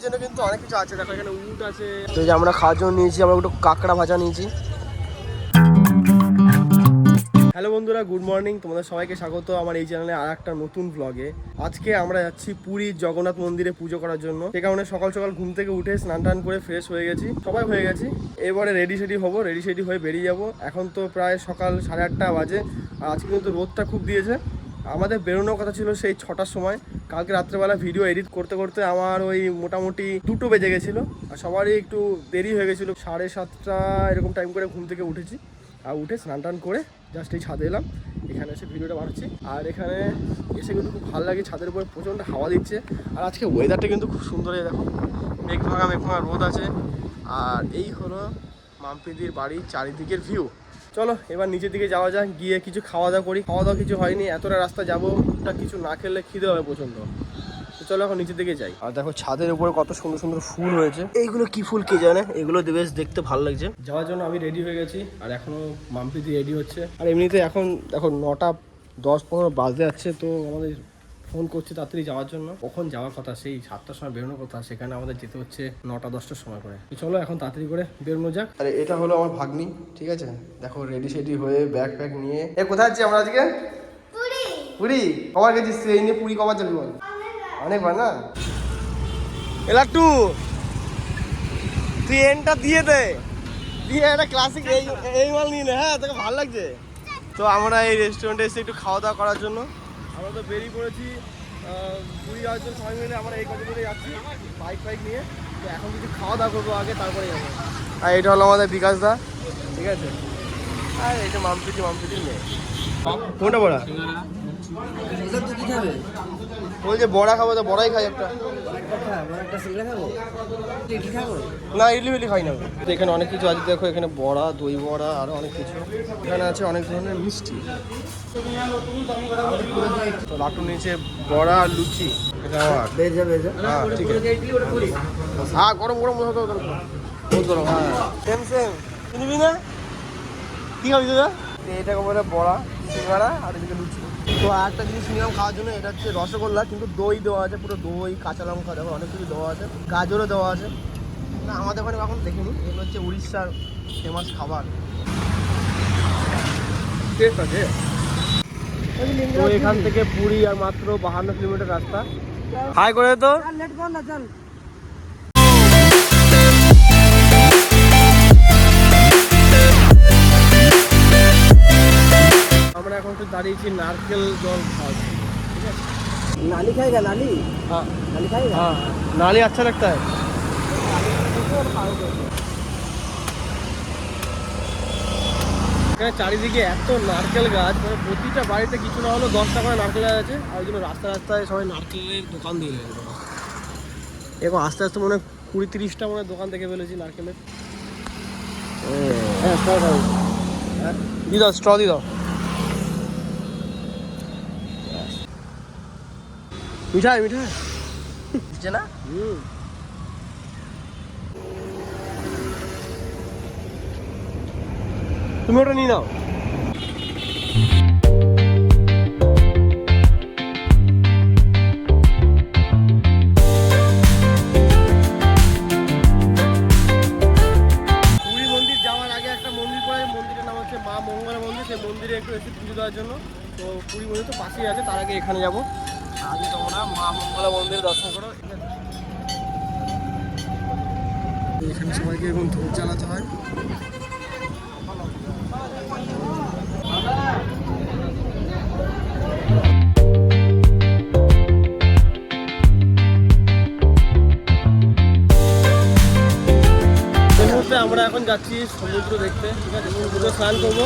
জন্য কিন্তু অনেক কিছু আছে। দেখো এখানে উট আছে। তো যে আমরা খাওয়ার জন্য নিয়েছি, আমরা একটু কাঁকড়া ভাজা নিয়েছি। হ্যালো বন্ধুরা, গুড মর্নিং। তোমাদের সবাইকে স্বাগত আমার এই চ্যানেলে আর একটা নতুন ব্লগে। আজকে আমরা যাচ্ছি পুরীর জগন্নাথ মন্দিরে পুজো করার জন্য। সে কারণে সকাল সকাল ঘুম থেকে উঠে স্নান টান করে ফ্রেশ হয়ে গেছি, সবাই হয়ে গেছি। এবারে রেডি হবো, রেডি হয়ে বেরিয়ে যাব। এখন তো প্রায় সকাল 8:30 বাজে। আর আজকে কিন্তু রোদটা খুব দিয়েছে। আমাদের বেরোনোর কথা ছিল সেই 6টার সময়। কালকে রাত্রেবেলা ভিডিও এডিট করতে করতে আমার ওই মোটামুটি 2টো বেজে গেছিলো। আর সবারই একটু দেরি হয়ে গেছিলো। 7:30 এরকম টাইম করে ঘুম থেকে উঠেছি। আর উঠে স্নান টান করে জাস্ট এই ছাদে এলাম, এখানে এসে ভিডিওটা বানাচ্ছি। আর এখানে এসে কিন্তু খুব ভালো লাগে, ছাদের উপরে প্রচণ্ড হাওয়া দিচ্ছে। আর আজকে ওয়েদারটা কিন্তু খুব সুন্দর। দেখো মেঘ ভাঙা রোদ আছে। আর এই হলো মাম্পিদির বাড়ির চারিদিকের ভিউ। চলো এবার নিচের দিকে যাওয়া যাক, গিয়ে কিছু খাওয়া দাওয়া করি। খাওয়া দাওয়া কিছু হয়নি, এতটা রাস্তা যাবো, কিছু না খেলে খিদে হবে প্রচণ্ড। চলো এখন নিচের দিকে যাই। আর দেখো ছাদের উপরে কত সুন্দর সুন্দর ফুল হয়েছে। এইগুলো কি ফুল কে জানে, এগুলো বেশ দেখতে ভালো লাগছে। যাওয়ার জন্য আমি রেডি হয়ে গেছি, আর এখনো মাম্পিদি রেডি হচ্ছে। আর এমনিতে এখন দেখো 9:10-15 বাজতে যাচ্ছে। তো আমাদের ফোন করছে তাড়াতাড়ি যাওয়ার জন্য। কখন যাওয়ার কথা, সেই 7টার সময় বেরোনোর কথা, সেখানে আমাদের যেতে হচ্ছে 9-10টার সময় করে। চলো এখন তাড়াতাড়ি করে বেরোনো যাক। আরে এটা হলো আমার ভাগ্নি, ঠিক আছে। দেখো রেডি হয়ে ব্যাগ প্যাক নিয়ে। কোথায় যাচ্ছি আমরা আজকে? পুরী। কবার গেছিস তুই? এই নিয়ে পুরী কবার যাবি বল? অনেকবার না? এলাট্টু তুই এনটা দিয়ে দে, দিয়ে একটা ক্লাসিক এই মাল নিয়ে নে। হ্যাঁ তোকে ভালো লাগছে তো। আমরা এই রেস্টুরেন্টে এসে একটু খাওয়া দাওয়া করার জন্য আমরা তো বেরিয়ে পড়েছি পুরী যাওয়ার জন্য। সবাই মিলে আমরা এই কদিন ধরে যাচ্ছি বাইক নিয়ে। তো এখন কিছু খাওয়া দাওয়া করবো আগে, তারপরে যাবো। আর এটা হলো আমাদের বিকাশ দা, ঠিক আছে। আর এটা মাম্পিটির মেয়ে। কোনটা বড়া? বলছে বড়া খাবো, তো বড়াই খাই একটা। না ইডলি খাই না। এখানে অনেক কিছু আছে দেখো, এখানে বড়া, দই বড়া, আরো অনেক কিছু। এখানে আছে অনেক ধরনের মিষ্টি। তো লাট্টু নিচে বড়া আর লুচি। হ্যাঁ ঠিক আছে। হ্যাঁ গরম হতো। হ্যাঁ সেম নিবি না? কি খাবি দাদা? এটাকে বলে বড়া, সিঙ্গাড়া, আর এদিকে লুচি। তো একটা জিনিস নিলাম খাওয়ার জন্য, এটা হচ্ছে রসগোল্লা, কিন্তু দই দেওয়া আছে, পুরো দই, কাঁচা লঙ্কা, দেখো অনেক কিছু দেওয়া আছে, গাজরও দেওয়া আছে। না আমাদের ওখানে এখন দেখিনি। এগুলো হচ্ছে উড়িষ্যার ফেমাস খাবার। টেস্ট আছে। তো এখান থেকে পুরী আর মাত্র 52 কিলোমিটার রাস্তা। হাই করে তো আমরা এখন তো দাঁড়িয়েছি নারকেল জল খাওয়া, ঠিক আছে। नाली खाएगा? नाली हाँ नाली खाएगा। हाँ नाली अच्छा लगता है। এখানে চারিদিকে এত নারকেল গাছ, মানে প্রতিটা বাড়িতে কিছু না হলেও 10টা করে নারকেল গাছ আছে। আর ওই জন্য রাস্তায় সবাই নারকেলের দোকান দিয়ে গেছে। এখন আস্তে আস্তে মনে হয় 20-30টা মনে হয় দোকান থেকে ফেলেছি নারকেলের। হ্যাঁ দি দাও, স্ট্র দি দাও। মিঠাই দিচ্ছে না? তুমি ওটা নিয়ে নাও। পুরী মন্দির যাওয়ার আগে একটা মন্দির পড়ে, মন্দিরের নাম হচ্ছে মা মঙ্গলা মন্দির। সেই মন্দিরে একটু এসে পুজো দেওয়ার জন্য। তো পুরী মন্দির তো পাশেই আছে, তার আগে এখানে যাবো। আগে তোমরা মা মঙ্গলা মন্দির দর্শন করো। এখানে সবাইকে এরকম ধূপ জ্বালাতে হয়। আমরা এখন যাচ্ছি সমুদ্র দেখতে, ঠিক আছে। সমুদ্র স্নান করবো,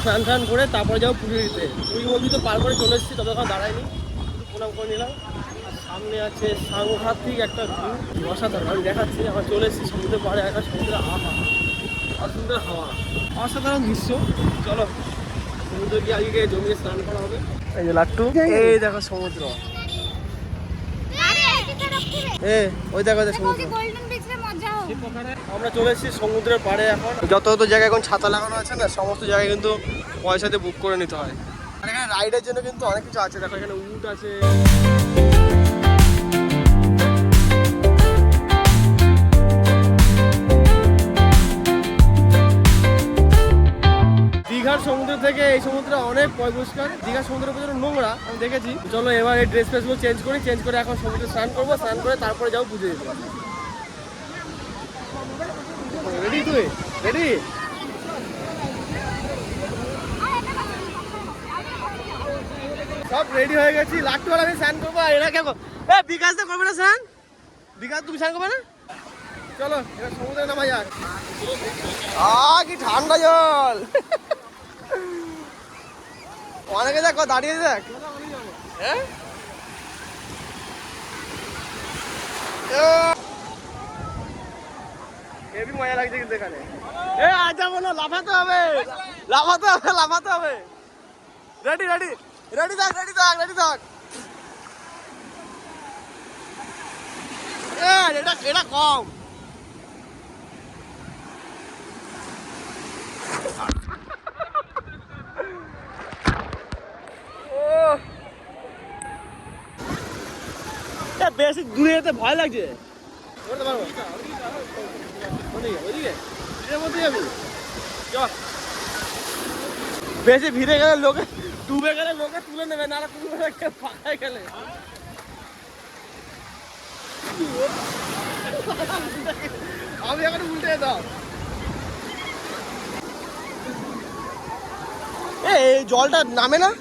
স্নান করে তারপরে যাবো পুরীতে। পুরী মন্দির তো পার করে চলে এসেছি, ততক্ষণ দাঁড়াইনি, প্রণাম করে নিলাম। আর সামনে আছে সাংঘাতিক একটা ভিউ, অসাধারণ। আমি দেখাচ্ছি, আমরা চলে এসেছি সমুদ্রের পাড়ে। একটা সমুদ্রের সুন্দর হাওয়া, অসাধারণ দৃশ্য। চলো সমুদ্র গিয়ে আগে জমিয়ে স্নান করা হবে। এই যে লাট্টু, এই দেখো সমুদ্র। ওই দেখো সমুদ্র। আমরা চলে এসেছি সমুদ্রের পাড়ে। এখন যত জায়গায় এখন ছাতা লাগানো আছে না, সমস্ত জায়গায় কিন্তু পয়সাতে বুক করে নিতে হয়। আর এখানে রাইডের জন্য কিন্তু অনেক কিছু আছে। দেখো এখানে উট আছে। দীঘার সমুদ্র থেকে এই সমুদ্র অনেক পরিষ্কার। দীঘার সমুদ্র প্রচুর নোংরা আমি দেখেছি। চলো এবার এই ড্রেস ফ্রেসগুলো চেঞ্জ করে এখন সমুদ্রে স্নান করবো, স্নান করে তারপরে যাবো পুজো দিতে। রেডি তুই? রেডি? সব রেডি হয়ে গেছি। লাট্টু আর আমি স্নান করবো। এরা কেমন বিকাশ তো করবে না স্নান? বিকাশ তুমি স্নান করবে না? চলো এবার সমুদ্রে নামা যাক। কি ঠান্ডা জল। অনেকে দেখ দাঁড়িয়ে দেখ। হ্যাঁ হেবি মজা লাগছে কিন্তু এখানে। আজ যাবো না, লাফাতে হবে, লাফাতে হবে, লাফাতে হবে। রেডি রেডি রেডি থাক, রেডি থাক, রেডি থাক। এটা কম। বেশি দূরে যেতে ভয় লাগছে। বেশি ভিড়ে গেলে লোকে ডুবে গেলে লোকে তুলে নেবে, না ফাঁকায় গেলে। আমি এখন উল্টে দাও। এই জলটা নামে না?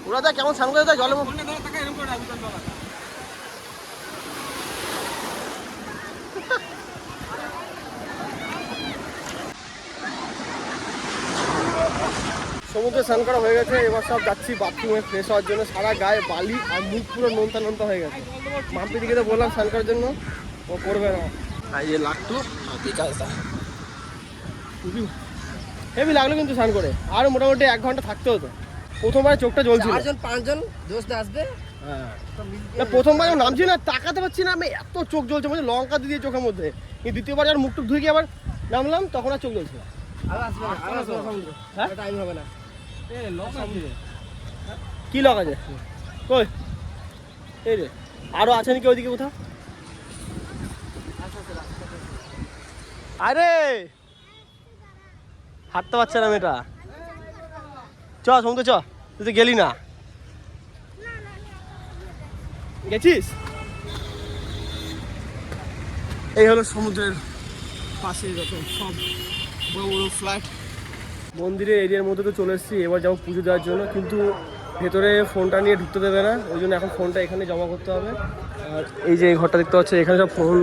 ওরা দেখ কেমন স্নান করে দেয় জলের মধ্যে। সমুদ্রে স্নান করা হয়ে গেছে। এবার সব যাচ্ছি বাথরুমে ফ্রেশ হওয়ার জন্য। সারা গায়ে বালি আর মুখ পুরো নোনতা নোনতা হয়ে গেছে। মাম্পি দিকে তো বললাম স্নান করার জন্য, ও করবে না। এই যে লাট্টু হেবি লাগলো কিন্তু স্নান করে। আর মোটামুটি 1 ঘন্টা থাকতে হতো। প্রথমবার চোখটা জ্বলছিল। 4-5 দোস্ত আসবে। হ্যাঁ প্রথমবার নামছি না, তাকাতে পারছি না আমি, এত চোখ জ্বলছে মানে লঙ্কা দিয়ে চোখের মধ্যে। কিন্তু দ্বিতীয়বার আর মুখটুক ধুয়ে গিয়ে আবার নামলাম, তখন আর চোখ জ্বলছে না। কি লক আছে কই? এই রে আরো আছে নাকি ওইদিকে কোথাও? আরে হাঁটতে পারছে না মেয়েটা। চ সমুদ্র চ। তুই তো গেলি না। গেছিস? এই হলো সমুদ্রের পাশে যত সব বড় বড় ফ্ল্যাট। মন্দিরের এরিয়ার মধ্যে তো চলে এসেছি। এবার যাবো পুজো দেওয়ার জন্য, কিন্তু ভেতরে ফোনটা নিয়ে ঢুকতে দেবে না। ওই জন্য এখন ফোনটা এখানে জমা করতে হবে। আর এই যে এই ঘরটা দেখতে পাচ্ছি, এখানে সব ফোন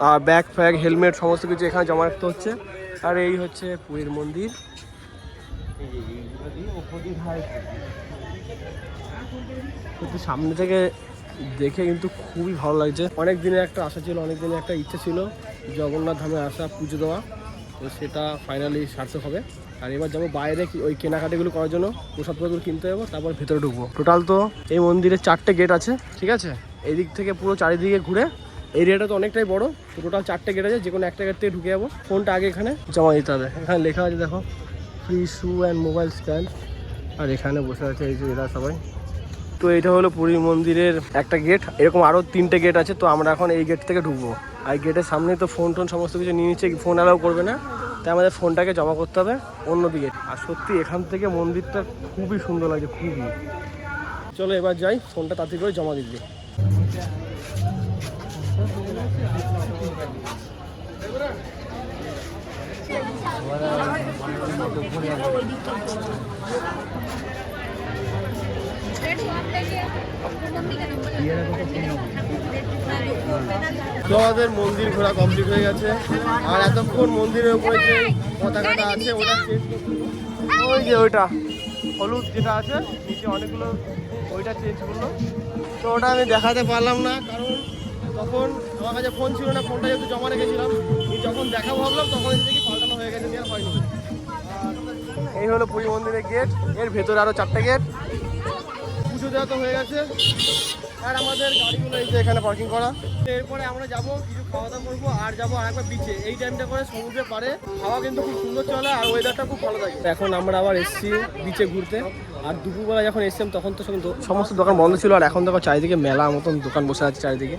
আর ব্যাগ ফ্যাগ হেলমেট সমস্ত কিছু এখানে জমা রাখতে হচ্ছে। আর এই হচ্ছে পুরীর মন্দির। কিন্তু সামনে থেকে দেখে কিন্তু খুবই ভালো লাগছে। অনেক দিনের একটা আশা ছিল, অনেক দিনের একটা ইচ্ছা ছিল জগন্নাথ ধামে আসা, পুজো দেওয়া। তো সেটা ফাইনালি সার্থক হবে। আর এবার যাবো বাইরে ওই কেনাকাটিগুলো করার জন্য, প্রসাদপত্র কিনতে যাবো, তারপর ভেতরে ঢুকবো। টোটাল তো এই মন্দিরে 4টে গেট আছে, ঠিক আছে? এই দিক থেকে পুরো চারিদিকে ঘুরে, এরিয়াটা তো অনেকটাই বড়। তো টোটাল 4টে গেট আছে, যে কোনো একটা গেট থেকে ঢুকে যাবো। ফোনটা আগে এখানে জমা দিতে হবে। এখানে লেখা আছে দেখো, free shoe and mobile stand. আর এখানে বসে আছে এই যে এরা সবাই। তো এটা হলো পুরী মন্দিরের একটা গেট। এরকম আরও 3টে গেট আছে। তো আমরা এখন এই গেট থেকে ঢুকবো। আর গেটের সামনে তো ফোন টোন সমস্ত কিছু নিয়ে নিচ্ছে, ফোন অ্যালাউ করবে না। তাই আমাদের ফোনটাকে জমা করতে হবে অন্যদিকে। আর সত্যি এখান থেকে মন্দিরটা খুবই সুন্দর লাগছে, খুবই। চলো এবার যাই, ফোনটা তাড়াতাড়ি করে জমা দিতে। তো আমাদের মন্দির ঘোরা কমপ্লিট হয়ে গেছে। আর এতক্ষণ মন্দিরের উপরে যে পতাকাটা আছে ওটা চেঞ্জ করতে, ওই যে ওইটা হলুদ যেটা আছে নিচে অনেকগুলো, ওইটা চেঞ্জ করলো। তো ওটা আমি দেখাতে পারলাম না, কারণ তখন আমার কাছে ফোন ছিল না। ফোনটা যেহেতু জমা রেখেছিলাম, যখন দেখা ভাবলাম তখন দেখি পাল্টানো হয়ে গেছে, নিয়ে হয়নি। এই হলো পুরী মন্দিরের গেট। এর ভেতরে আরও 4টে গেট। পুজো দেওয়া তো হয়ে গেছে। আর আমাদের গাড়িগুলো এই যে এখানে পার্কিং করা। এরপরে আমরা যাবো, কিছু খাওয়া দাওয়া করবো, আর যাবো আরেকবার বিচে। এই টাইমটা করে সমুদ্রের পাড়ে হাওয়া কিন্তু খুব সুন্দর চলে, আর ওয়েদারটা খুব ভালো থাকে। এখন আমরা আবার এসছি বিচে ঘুরতে। আর দুপুরবেলা যখন এসছিলাম তখন তো সমস্ত দোকান বন্ধ ছিল। আর এখন দেখো চারিদিকে মেলা মতন দোকান বসে আছে চারিদিকে।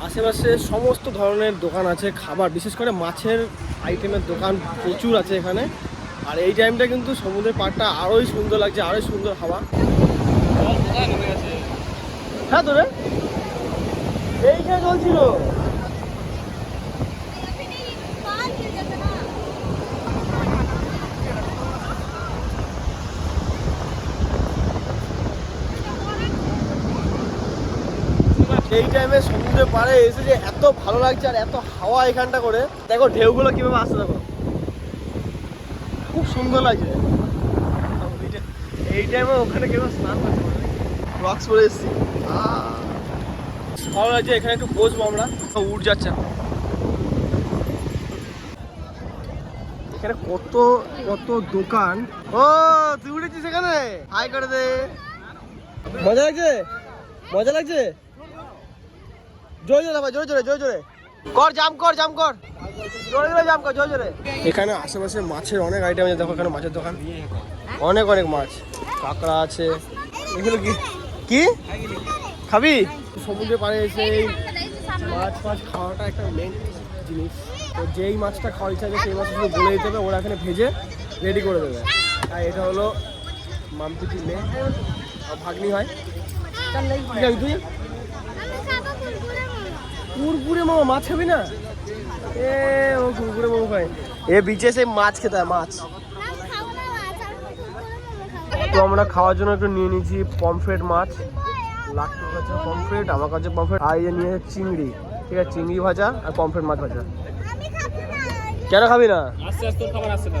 আশেপাশে সমস্ত ধরনের দোকান আছে, খাবার বিশেষ করে মাছের আইটেমের দোকান প্রচুর আছে এখানে। আর এই টাইমটা কিন্তু সমুদ্রের পাড়টা আরোই সুন্দর লাগছে, আরোই সুন্দর হাওয়া। হ্যাঁ তোরে এইখানে চলছিল। এই টাইমে সমুদ্রের পাড়ে এসে যে এত ভালো লাগছে আর এত হাওয়া এখানটা করে, দেখো ঢেউগুলো কিভাবে আসছে, দেখো খুব সুন্দর লাগছে। এই টাইমে ওখানে কেউ স্নান করতে পারে, রক্স পরে এসেছি, ভালো লাগছে। এখানে একটু বসবো আমরা, উঠ যাচ্ছে এখানে কত কত দোকান। ও তুই উঠেছিস এখানে, হাই করে দে। মজা লাগছে, মজা লাগছে। জোরে জোরে ভাই, জোরে জোরে জোরে জোরে কর, জাম্প কর, জাম্প কর, জোরে জোরে জাম্প কর, জোরে জোরে। এখানে আশেপাশে মাছের অনেক আইটেম আছে, দেখো এখানে মাছের দোকান, অনেক অনেক মাছ, কাঁকড়া আছে। এগুলো কি কি খাবি? সমুদ্রে পাড়ে এসে এই মাছ ফাছ খাওয়াটা একটা মেন জিনিস। তো যেই মাছটা খাওয়ার ইচ্ছা আছে সেই মাছটা শুধু বলে দিতে হবে, ওরা এখানে ভেজে রেডি করে দেবে। আর এটা হলো মামপিটির মেয়ে, ভাগ্নি হয়। কি খাবি তুই? কুরকুরে মোমো। মাছ খাবি না? এ ও কুরকুরে মোমো খায়। এ বিচে সেই মাছ খেতে হয়, মাছ। তো আমরা খাওয়ার জন্য একটু নিয়ে নিয়েছি পমফ্রেট মাছ, লাট্টুর কাছে পমফ্রেট, আমার কাছে পমফ্রেট, আর ইয়ে নিয়ে চিংড়ি। ঠিক আছে, চিংড়ি ভাজা আর পমফ্রেট মাছ ভাজা। কেন খাবি না? আস্তে আস্তে খাবার আসছে না।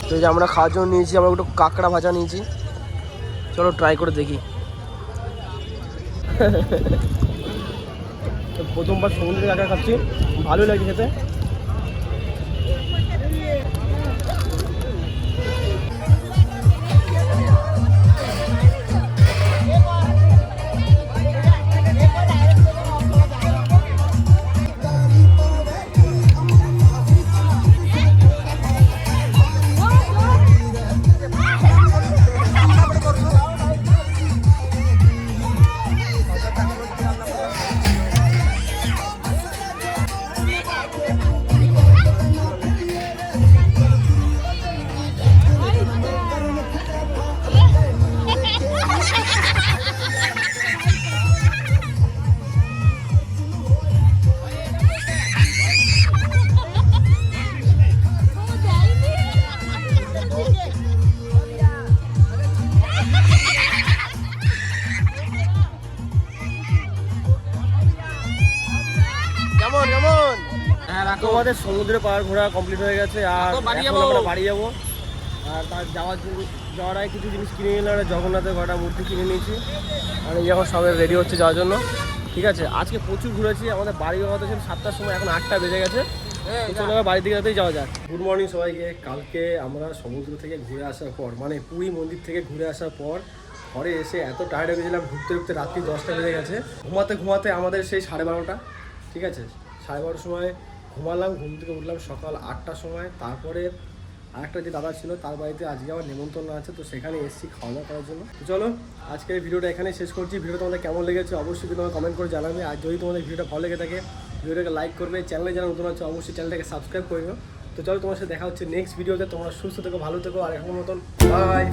তো এই যে আমরা খাওয়ার জন্য নিয়েছি, আমরা একটু কাঁকড়া ভাজা নিয়েছি, চলো ট্রাই করে দেখি। প্রথমবার সমুদ্রে কাঁকড়া খাচ্ছি, ভালোই লাগে খেতে। কেমন কেমন? তোমাদের সমুদ্রে পাড় ঘোরা কমপ্লিট হয়ে গেছে, আর এখন আমরা বাড়ি যাবো। আর তার যাওয়ার আগে কিছু জিনিস কিনে নিলাম, জগন্নাথের কটা মূর্তি কিনে নিয়েছি। আর এই এখন সবাই রেডি হচ্ছে যাওয়ার জন্য। ঠিক আছে, আজকে প্রচুর ঘুরেছি, আমাদের বাড়ি যাওয়া ছিল 7টার সময়, এখন 8টা বেজে গেছে। চলো বাড়ির দিকে যাতেই যাওয়া যাক। গুড মর্নিং সবাইকে। কালকে আমরা সমুদ্র থেকে ঘুরে আসার পর, মানে পুরী মন্দির থেকে ঘুরে আসার পর ঘরে এসে এত টায়ার্ড হয়ে গেছিলাম, ঘুরতে ঘুরতে রাত্রি 10টা বেজে গেছে। ঘুমাতে ঘুমাতে আমাদের সেই 12:30। ঠিক আছে, 12:30 সময় ঘুমালাম, ঘুম থেকে উঠলাম সকাল 8টার সময়। তারপরে আরেকটা যে দাদা ছিল তার বাড়িতে আজকে আমার নেমন্তন্ন আছে, তো সেখানে এসেছি খাওয়া দাওয়া করার জন্য। তো চলো আজকের ভিডিওটা এখানে শেষ করছি। ভিডিওটা তোমাদের কেমন লেগেছে অবশ্যই তোমাকে কমেন্ট করে জানাবে। আর যদি তোমাদের ভিডিওটা ভালো লেগে থাকে ভিডিওটাকে লাইক করবে, চ্যানেলে যারা নতুন আছে অবশ্যই চ্যানেলটাকে সাবস্ক্রাইব করে নিও। তো চলো তোমার সাথে দেখা হচ্ছে নেক্সট ভিডিওতে। তোমরা সুস্থ থেকো, ভালো থেকো, আর এখন মতন বাই।